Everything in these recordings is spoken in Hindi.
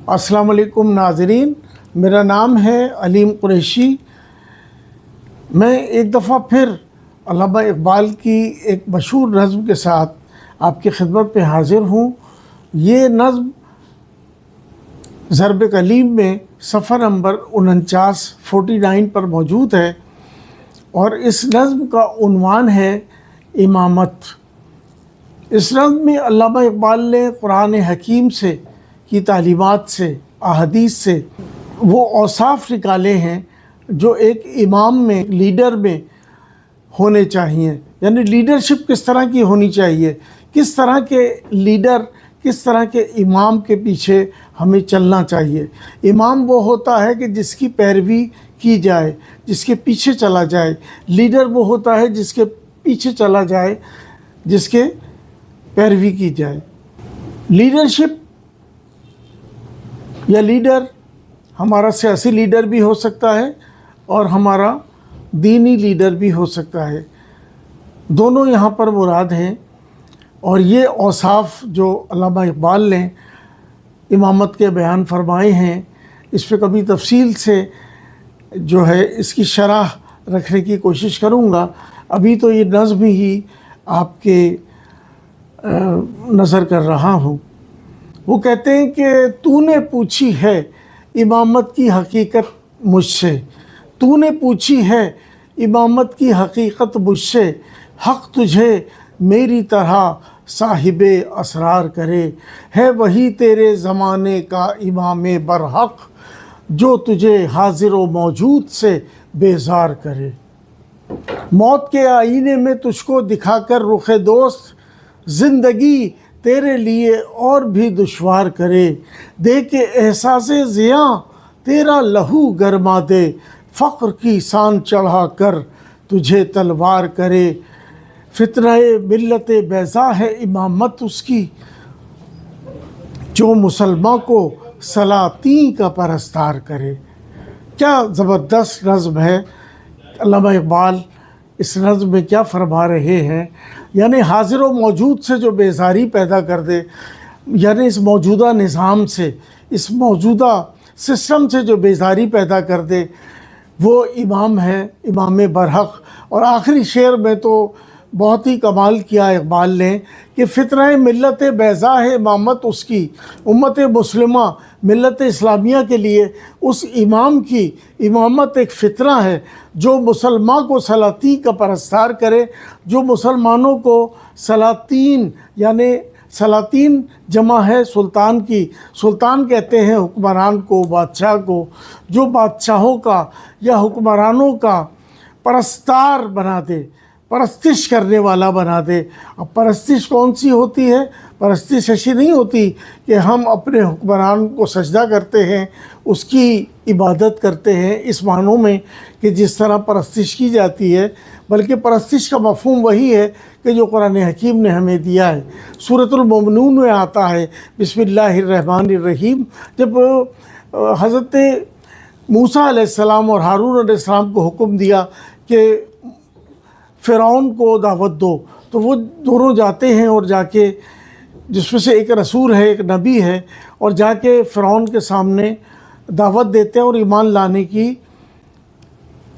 अस्सलाम वालेकुम नाज़रीन, मेरा नाम है अलीम कुरैशी। मैं एक दफ़ा फिर अल्लामा इक़बाल की एक मशहूर नज़्म के साथ आपकी खिदमत में हाज़िर हूँ। ये नज़्म ज़रब कलीम में सफ़ा नंबर 49 पर मौजूद है और इस नज़्म का उन्वान है इमामत। इस नज़्म में अल्लामा इक़बाल ने कुरान हकीम से की तालीमात से, अहादीस से वो औसाफ निकाले हैं जो एक इमाम में, लीडर में होने चाहिए। यानी लीडरशिप किस तरह की होनी चाहिए, किस तरह के लीडर, किस तरह के इमाम के पीछे हमें चलना चाहिए। इमाम वो होता है कि जिसकी पैरवी की जाए, जिसके पीछे चला जाए। लीडर वो होता है जिसके पीछे चला जाए, जिसके पैरवी की जाए। लीडरशिप या लीडर हमारा सियासी लीडर भी हो सकता है और हमारा दीनी लीडर भी हो सकता है। दोनों यहाँ पर मुराद हैं। और ये औसाफ जो अल्लामा इक़बाल ने इमामत के बयान फरमाए हैं, इस पर कभी तफसील से जो है इसकी शरह रखने की कोशिश करूँगा। अभी तो ये नज़्म ही आपके नज़र कर रहा हूँ। वो कहते हैं कि तूने पूछी है इमामत की हकीकत मुझसे, तूने पूछी है इमामत की हकीकत मुझसे। हक़ तुझे मेरी तरह साहिबे असरार करे, है वही तेरे ज़माने का इमाम बरहक़, जो तुझे हाजिर व मौजूद से बेजार करे। मौत के आईने में तुझको दिखाकर रुख़ दोस्त, ज़िंदगी तेरे लिए और भी दुश्वार करे। दे के एहसासे ज़िया तेरा लहू गरमा दे, फ़क्र की सान चढ़ा कर तुझे तलवार करे। फितरह मिल्लत बैज़ा है इमामत उसकी, जो मुसलमान को सलातीन का परस्तार करे। क्या ज़बरदस्त नज़्म है। अल्लामा इक़बाल इस नज़्म में क्या फरमा रहे हैं, यानी हाजिर व मौजूद से जो बेजारी पैदा कर दे, यानी इस मौजूदा निज़ाम से, इस मौजूदा सिस्टम से जो बेजारी पैदा कर दे, वो इमाम है, इमाम बरहक़। और आखिरी शेर में तो बहुत ही कमाल किया इक़बाल ने कि फ़ितरह मिल्लत बैज़ा है इमामत उसकी, उम्मत मुस्लिमा मिल्लत इस्लामिया के लिए उस इमाम की इमामत एक फ़ितरा है जो मुसलमान को सलातीन का परस्तार करे, जो मुसलमानों को सलातीन, यानी सलातीन जमा है सुल्तान की, सुल्तान कहते हैं हुक्मरान को, बादशाह को, जो बादशाहों का या हुक्मरानों का परस्तार बना दे, परस्तिश करने वाला बना दे। अब परस्तिश कौन सी होती है? परस्तिश ऐसी नहीं होती कि हम अपने हुक्मरान को सजदा करते हैं, उसकी इबादत करते हैं इस मानों में कि जिस तरह परस्तिश की जाती है, बल्कि परस्तिश का मफ़हूम वही है कि जो कुरान हकीम ने हमें दिया है। सूरतुल मोमिनून में आता है बिस्मिल्लाहिर्रहमानिर्रहीम, जब हज़रत मूसा अलैहिस्सलाम और हारून अलैहिस्सलाम को हुक्म दिया कि फ़िरौन को दावत दो, तो वो दोनों जाते हैं और जाके, जिसमें से एक रसूल है, एक नबी है, और जाके फ़िरौन के सामने दावत देते हैं और ईमान लाने की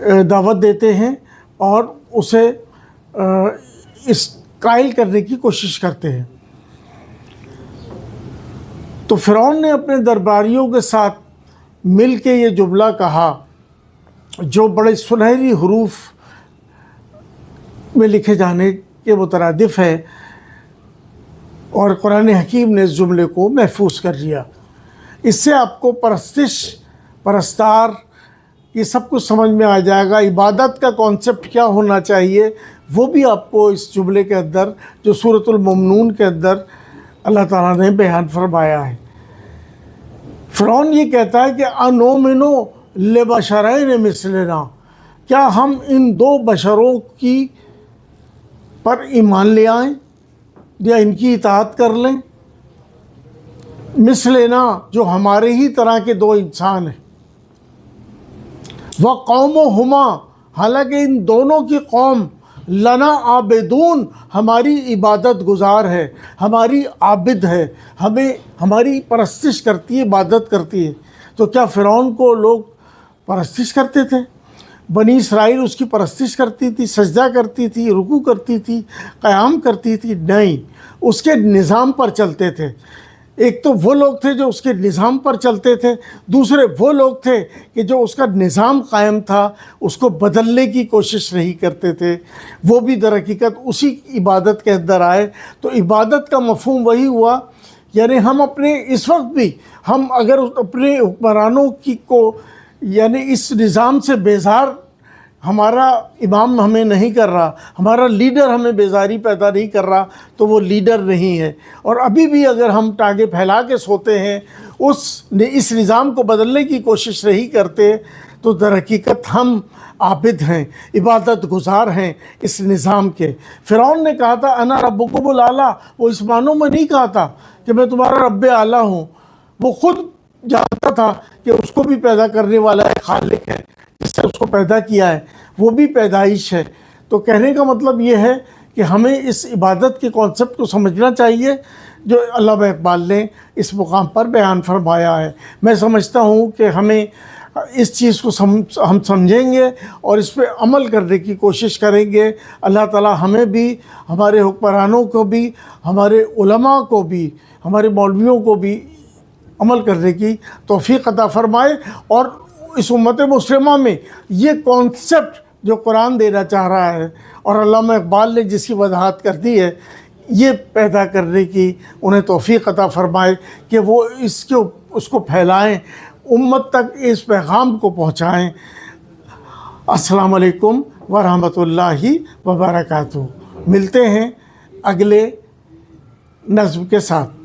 दावत देते हैं और उसे इस कायल करने की कोशिश करते हैं। तो फ़िरौन ने अपने दरबारियों के साथ मिल के ये जुमला कहा जो बड़े सुनहरी हरूफ में लिखे जाने के मुतरादिफ है, और कुरान हकीम ने इस जुमले को महफूज कर लिया। इससे आपको परस्तिश, परस्तार, ये सब कुछ समझ में आ जाएगा। इबादत का कॉन्सेप्ट क्या होना चाहिए वो भी आपको इस जुमले के अंदर, जो सूरतुल मोमिनून के अंदर अल्लाह ताला ने बयान फरमाया है। फ़िरौन ये कहता है कि अनोमिनो लिबशरैन मिसलना, क्या हम इन दो बशरों की पर ईमान ले आएँ या इनकी इताअत कर लें। मिसलना, जो हमारे ही तरह के दो इंसान हैं। व कौमो हुमा, हालांकि इन दोनों की कौम लना आबिदून, हमारी इबादत गुजार है, हमारी आबिद है, हमें हमारी परस्तिश करती है, इबादत करती है। तो क्या फ़िरौन को लोग परस्तिश करते थे? बनी इसराइल उसकी परस्तिश करती थी, सजदा करती थी, रुकू करती थी, क़याम करती थी? नहीं, उसके निज़ाम पर चलते थे। एक तो वो लोग थे जो उसके निज़ाम पर चलते थे, दूसरे वो लोग थे कि जो उसका निज़ाम कायम था उसको बदलने की कोशिश नहीं करते थे। वो भी दर हकीकत उसी इबादत के अंदर आए। तो इबादत का मफ़हूम वही हुआ, यानी हम अपने इस वक्त भी हम अगर अपने हुक्मरानों की को यानी इस निज़ाम से बेजार हमारा इमाम हमें नहीं कर रहा, हमारा लीडर हमें बेजारी पैदा नहीं कर रहा, तो वो लीडर नहीं है। और अभी भी अगर हम टांगे फैला के सोते हैं, इस निज़ाम को बदलने की कोशिश नहीं करते, तो दर हकीकत हम आबिद हैं, इबादत गुजार हैं इस निज़ाम के। फ़िरौन ने कहा था अना रब्बुकुमुल आला, वो इस मानों में नहीं कहा था कि मैं तुम्हारा रब्बे आला हूँ। वो खुद जानता था कि उसको भी पैदा करने वाला है खालिक है, जिससे उसको पैदा किया है, वो भी पैदाइश है। तो कहने का मतलब ये है कि हमें इस इबादत के कॉन्सेप्ट को समझना चाहिए जो अल्लामा इकबाल ने इस मुकाम पर बयान फरमाया है। मैं समझता हूँ कि हमें इस चीज़ को हम समझेंगे और इस पर अमल करने की कोशिश करेंगे। अल्लाह ताला हमें भी, हमारे हुक्मरानों को भी, हमारे उलमा को भी, हमारे मौलवियों को भी अमल करने की तौफीक अता फरमाए और इस उम्मत मुस्लिमा में ये कॉन्सेप्ट जो कुरान देना चाह रहा है और अल्लामा इकबाल ने जिसकी वजाहत कर दी है, ये पैदा करने की उन्हें तौफीक अता फरमाए कि वो उसको फैलाएं, उम्मत तक इस पैगाम को पहुँचाएँ। अस्सलाम वालेकुम व रहमतुल्लाहि व बरकातहू। मिलते हैं अगले नज़्म के साथ।